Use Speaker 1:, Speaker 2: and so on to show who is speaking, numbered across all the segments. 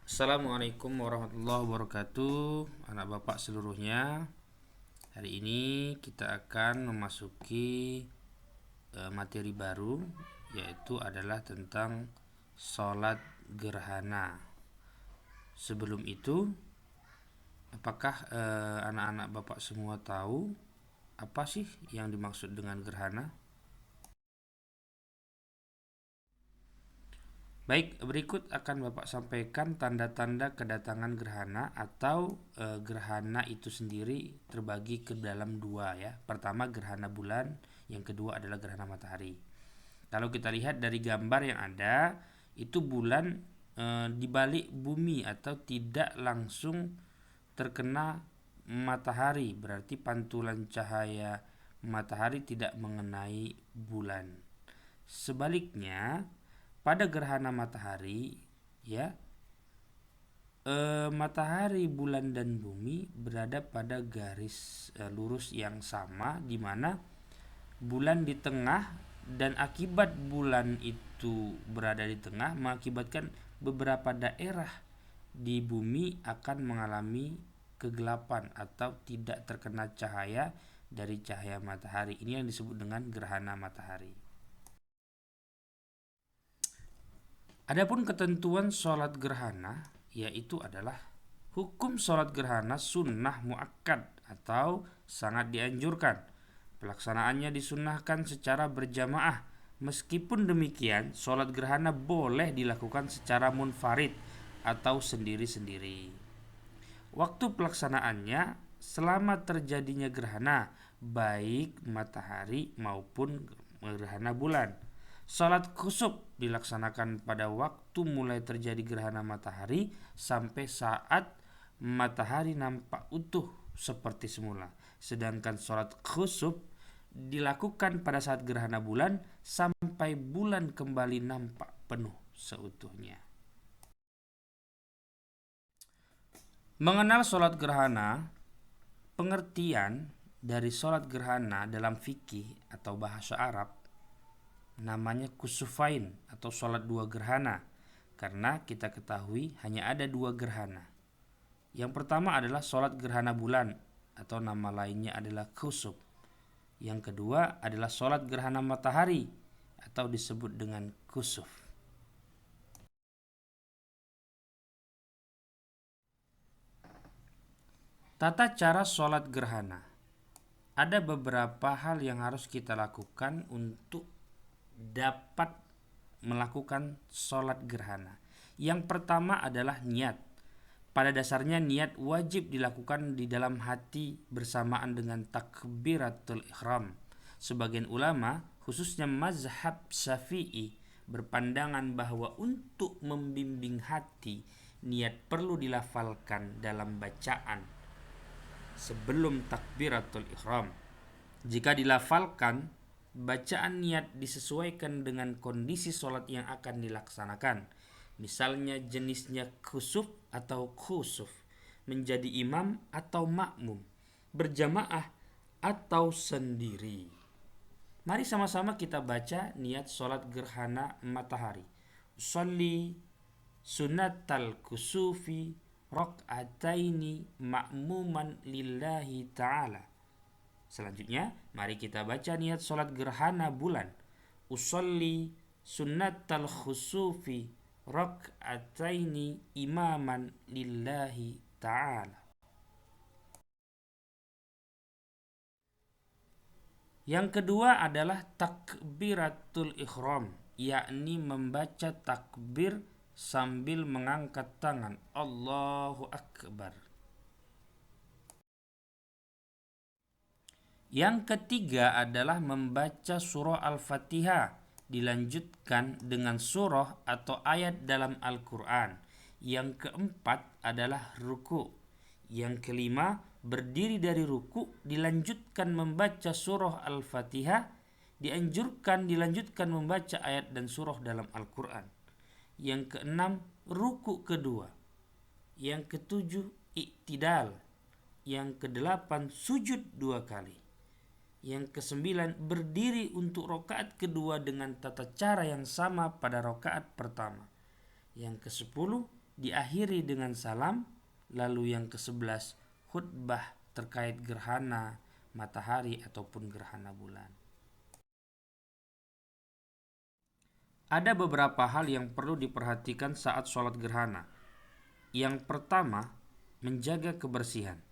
Speaker 1: Assalamualaikum warahmatullahi wabarakatuh, anak bapak seluruhnya. Hari ini kita akan memasuki materi baru, yaitu adalah tentang sholat gerhana. Sebelum itu, apakah anak-anak bapak semua tahu apa sih yang dimaksud dengan gerhana? Baik, berikut akan Bapak sampaikan tanda-tanda kedatangan gerhana atau gerhana itu sendiri terbagi ke dalam dua ya. Pertama gerhana bulan, yang kedua adalah gerhana matahari. Kalau kita lihat dari gambar yang ada, itu bulan di balik bumi atau tidak langsung terkena matahari, berarti pantulan cahaya matahari tidak mengenai bulan. Sebaliknya, pada gerhana matahari, ya, matahari, bulan dan bumi berada pada garis lurus yang sama, di mana bulan di tengah, dan akibat bulan itu berada di tengah mengakibatkan beberapa daerah di bumi akan mengalami kegelapan atau tidak terkena cahaya dari cahaya matahari. Ini yang disebut dengan gerhana matahari. Adapun ketentuan sholat gerhana, yaitu adalah hukum sholat gerhana sunnah muakkad atau sangat dianjurkan. Pelaksanaannya disunnahkan secara berjamaah. Meskipun demikian, sholat gerhana boleh dilakukan secara munfarid atau sendiri-sendiri. Waktu pelaksanaannya selama terjadinya gerhana, baik matahari maupun gerhana bulan. Salat khusuf dilaksanakan pada waktu mulai terjadi gerhana matahari sampai saat matahari nampak utuh seperti semula. Sedangkan salat khusuf dilakukan pada saat gerhana bulan sampai bulan kembali nampak penuh seutuhnya. Mengenal salat gerhana, pengertian dari salat gerhana dalam fikih atau bahasa Arab namanya kusufain atau sholat dua gerhana, karena kita ketahui hanya ada dua gerhana. Yang pertama adalah sholat gerhana bulan atau nama lainnya adalah kusuf. Yang kedua adalah sholat gerhana matahari atau disebut dengan kusuf. Tata cara sholat gerhana. Ada beberapa hal yang harus kita lakukan untuk dapat melakukan sholat gerhana. Yang pertama adalah niat. Pada dasarnya niat wajib dilakukan di dalam hati bersamaan dengan takbiratul ihram. Sebagian ulama, khususnya mazhab Syafi'i, berpandangan bahwa untuk membimbing hati, niat perlu dilafalkan dalam bacaan sebelum takbiratul ihram. Jika dilafalkan, bacaan niat disesuaikan dengan kondisi sholat yang akan dilaksanakan. Misalnya jenisnya khusuf atau khusuf, menjadi imam atau makmum, berjamaah atau sendiri. Mari sama-sama kita baca niat sholat gerhana matahari. Usolli sunnatal kusufi rak'ataini ma'muman lillahi ta'ala. Selanjutnya, mari kita baca niat sholat gerhana bulan. Usolli sunnatal khusufi rak'ataini imaman lillahi ta'ala. Yang kedua adalah takbiratul ihram, yakni membaca takbir sambil mengangkat tangan. Allahu Akbar. Yang ketiga adalah membaca surah Al-Fatihah, dilanjutkan dengan surah atau ayat dalam Al-Quran. Yang keempat adalah ruku. Yang kelima, berdiri dari ruku, dilanjutkan membaca surah Al-Fatihah, dilanjutkan membaca ayat dan surah dalam Al-Quran. Yang keenam, ruku kedua. Yang ketujuh, iktidal. Yang kedelapan, sujud dua kali. Yang kesembilan, berdiri untuk rakaat kedua dengan tata cara yang sama pada rakaat pertama. Yang kesepuluh, diakhiri dengan salam. Lalu yang ke-11, khutbah terkait gerhana matahari ataupun gerhana bulan. Ada beberapa hal yang perlu diperhatikan saat sholat gerhana. Yang pertama, menjaga kebersihan.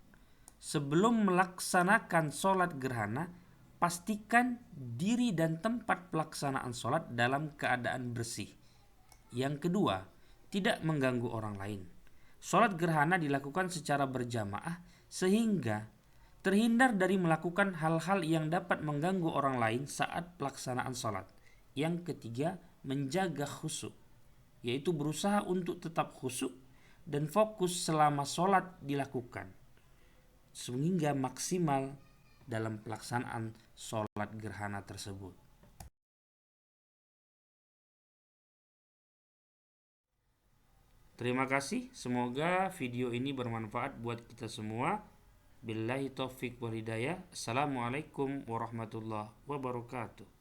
Speaker 1: Sebelum melaksanakan sholat gerhana, pastikan diri dan tempat pelaksanaan sholat dalam keadaan bersih. Yang kedua, tidak mengganggu orang lain. Sholat gerhana dilakukan secara berjamaah sehingga terhindar dari melakukan hal-hal yang dapat mengganggu orang lain saat pelaksanaan sholat. Yang ketiga, menjaga khusyuk, yaitu berusaha untuk tetap khusyuk dan fokus selama sholat dilakukan sehingga maksimal dalam pelaksanaan sholat gerhana tersebut. Terima kasih, semoga video ini bermanfaat buat kita semua. Billahi taufiq wal hidayah. Assalamualaikum warahmatullahi wabarakatuh.